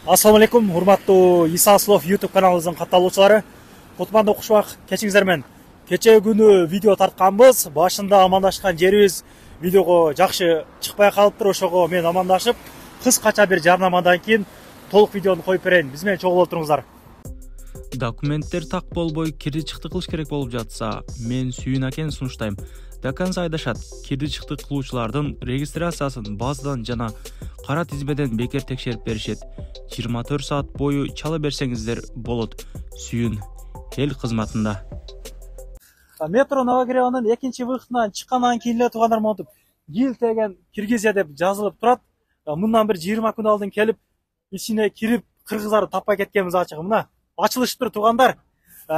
Ассаламу алейкум, урматтуу Иса Аслов YouTube каналыбыздын катталуучулары. Кутманды кушбак кечиңиздер менен. Кече күнү видео тартканбыз. Башында амандашкан жерибиз видеого жакшы чыкпай калыптыр. Ошого мен амандашып, кыскача бир жарнамадан кийин толук видеону коюп берейин. Биз менен чогуу отуруңуздар. Документтер так болбой кирди чыкты кылыш керек болуп жатса, мен Сүйүн акен сунуштайм. До конца айдашат. Кирди чыкты кылуучулардын регистрациясын базадан жана кара тизмеден бекер текшерип беришет. 24 саат бою чала берсеңиздер болот. Сүйүн эл кызматында. Метро Новогреванын экинчи выходунан чыккандан кийин эле туугандар монтуп Гил деген Киргизия деп жазылып турат. Мындан бир 20 күн алдын келип, ичине кирип, кыргыздарды таппай кеткенбиз ачык. Мына ачылыштыр туугандар.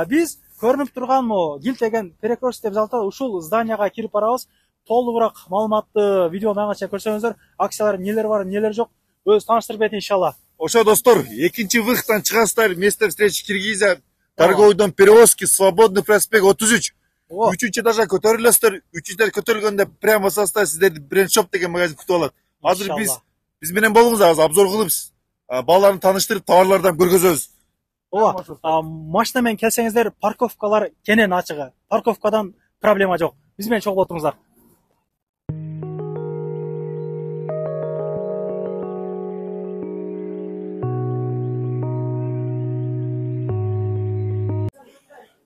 Биз көрүнүп турган могу Гил деген перекресток деп жазылат. Ушул зданияга кирип барабыз. Толугураак маалыматты видеону аңача көрсөңүздөр, акциялар нелер бар, нелер жок, өз тааныштырып берет иншалла. Ошо достор, экинчи выходтан чыгасыздар. Место встречи Киргизия, торговый дом Перевозки, Свободный проспект 33. Үчүнчү этажга көтөрүлөсүздөр. Үчүнчү көтөрүлгөндө прямо соста сиздерди Бренд Shop деген магазин күтүп алат. Азыр биз менен болуңуздар, азыр обзор кылып, балдарды тааныштырып, товарлардан көргөзөбүз. Машина менен келсеңиздер, парковкалар кенен ачыгы. Парковкадан проблема жок. Биз менен чогуу отуруңуздар.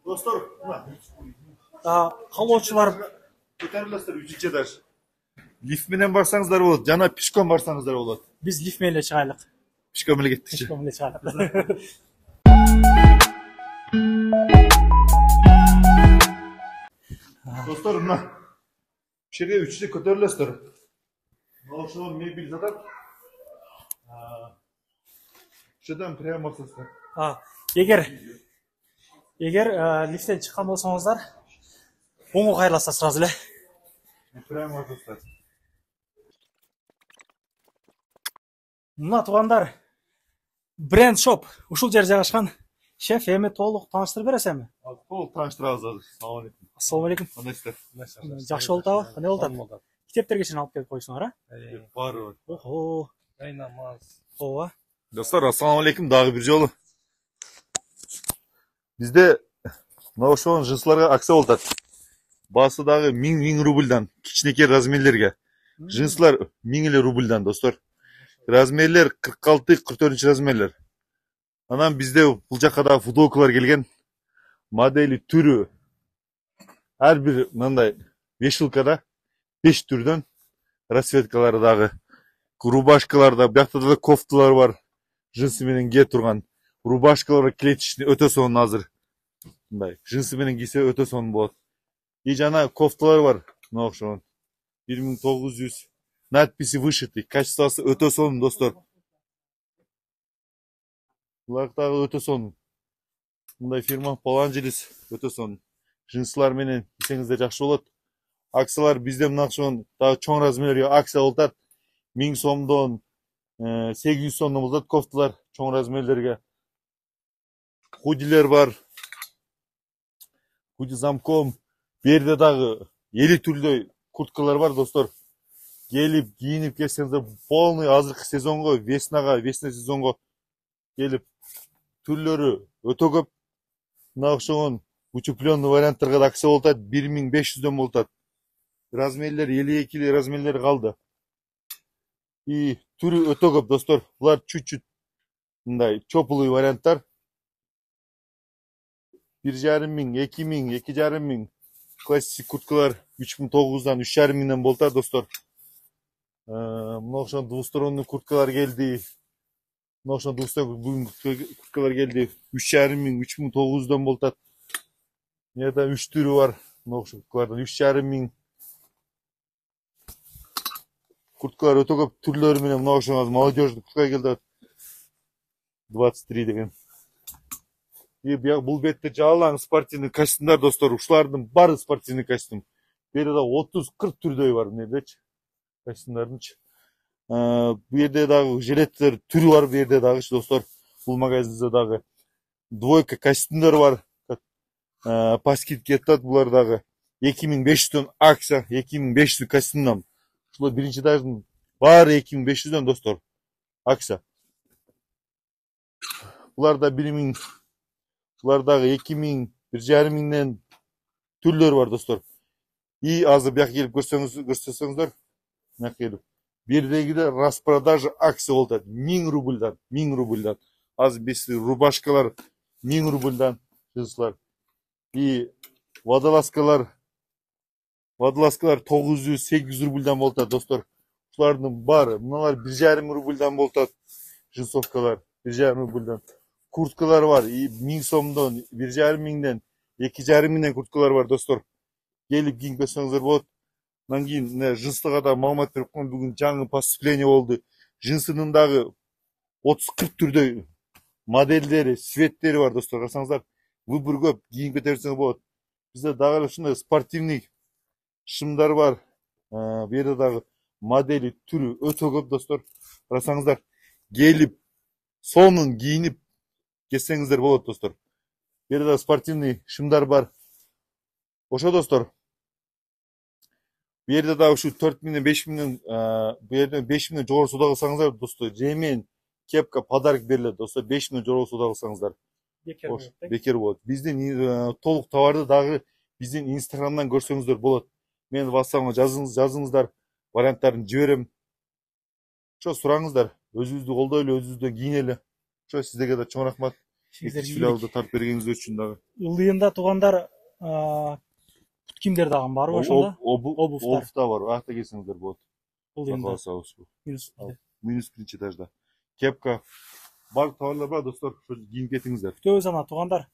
Достор, Калоочулар көтөрүлөсүздөр 3-чү этаж. Лифт менен барсаңыздар болот, жана пешком барсаңыздар болот. биз лифт менен эле чыгайлык. Пешком эле кеттикчи. Пешком эле чыгайлык. Достор, мына жерге 3-чү көтөрүлөсүздөр. Ошо мебель жатат. Ошодон прямо барсаңыздар. Эгер лифттен чыккан болсоңуздар, оңго кайрыласыздар сразу эле. Прямо барсаңыздар. Мына туугандар, Бренд Shop ушул жер жайгашкан. Шеф, эми толук тааныштырып бересизби? Толук тааныштырабыз азыр. Assalamu алейкум. Ассаламу алейкум. Кандайсыздар? Жакшы болуп атабы? Кандай болуп атат? Китептерге чейин алып келип койсуңар, Баары бар. Охо. Намаз. Ооба. Достор, ассаламу алейкум, дагы бир жолу. Бизде мына ошол жынсларга акция болуп атат. Баасы дагы 1000 рубльдан кичинекей размерлерге. Жынслар 1000 рубльдан, достор. Размерлер 46-44 размерлер. Анан бизде бул жака дагы футболкалар келген. Модели түрү ар бир мындай вешилкада 5 түрдөн расцветкалары дагы. Рубашкаларда, биякта да кофталар бар. Жынсы менен кие турган. Рубашкалар клетчатый өтө сонун азыр. Мындай жынсы менен кийсе өтө сонун болот. И жана кофталар бар. Мына окшогон 1900 надписи вышиты. Качествосы өтө сонун, достор. Булар дагы өтө сонун. Мындай фирма Поланжилис өтө сонун. Жынсылар менен кийсеңиздер жакшы болот. Акциялар бизде мына окшогон дагы чоң размерге акция болуп атат. 1000 сомдон 800 сомдон болот кофталар чоң размерлерге. Худилер бар. Худи замком. Берде дагы 50 түрдөй курткалар бар, достор. Келип, кийинип келсеңиздер, полный азыркы сезонго, весна сезонго келип, түрлөрү өтө көп. Мына окшогон утепленный варианттарга да акция болуп атат, 1500дөн болуп атат. Размерлер 52 размерлер калды. И түрү өтө көп, достор. Булар чуть-чуть мындай теплый варианттар. 1500, 2000, 2500 классик курткалар 3900дан 3500ден болуп атат, достор. Мына окшогон двусторонный курткалар келди. Мына окшогон двусторонный курткалар келди. 3500, 3900дөн болуп атат. Мында 3 түрү бар. Мына окшогон курткалардан 3500. Курткалар өтө көп түрлөрү менен мына окшогон молодежный куртка келди. 23 деген. И бул бетте жалаң спортивный костюмдар, достор. Ушулардын баары спортивный костюм. Берде 30-40 түрдөй бар эмнедечи костюмдардынчы. Бу жерде дагы жилеттер түрү бар, бу жерде дагы, достор. Бул магазинде дагы двойка костюмдар бар. По скидке атат булар дагы. 2500дөн акция, 2500 костюмдан. Ушул биринчи этаждын баары 2500дөн, достор. Акция. Буларда 1000, шулардагы 2000, 1500ден түрлөр бар достор. И азыр бияка келип көрсөңүздөр, мына келип. Бердегиде распродажа акция болуп атат. 1000 рубльдан, 1000 рубльдан. Азыр биз рубашкалар 1000 рубльдан жынслар. И водолазкалар 900-800 рубльдан болуп атат достор. Шулардын баары, мыналар 1,5 рубльдан болуп атат. Жынсовкалар 1,5 рубльдан. Курткалар бар, 1000 сомдон, 1,5 миңден, 2,5 миңден курткалар бар достор. Келип кийип көрсөңүздөр болот. Андан кийин жынстыга да маалымат берип коеюн, бүгүн жаңы поступление болду. Жынсынын дагы 30-40 түрдөй модельдери, цветтери бар достор. Карасаңыздар, выбор көп, кийип кете берсеңиз болот. Бизде дагы эле ушундай спортивный шымдар бар. Бу жерде дагы модели, түрү өтө көп достор. Карасаңыздар, келип сонун кийинип кетсеңиздер болот достор. Бу жерде спортивный шымдар бар. Ошо достор. Бу жерде дагы ушу 4000, 5000, бу жерде 5000 жогору соода кылсаңыздар достор, жемен, кепка, подарок берилет достор. 5000 жогору соода кылсаңыздар. Бекер болот. Биздин толук товарды дагы биздин Инстаграмдан көрсөңүздөр болот. Мен WhatsApp'га жазыңыздар, варианттарын жиберем. Ошо сураңыздар, өзүбүздү колдойлу, өзүбүздөн кийинели. Ошо сиздерге да чоң рахмат. Филиалды тартып бергениңиз үчүн дагы. Ылдыйында туугандар пут кийимдер дагы барбы ошондо? Обувь да бар. Акта келсеңиздер болот. Ылдыйында. Минус 1 этажда. Кепка. Барлык товарлар бар достор. Ошо кийинип кетиңиздер. Күтөбүз ана туугандар.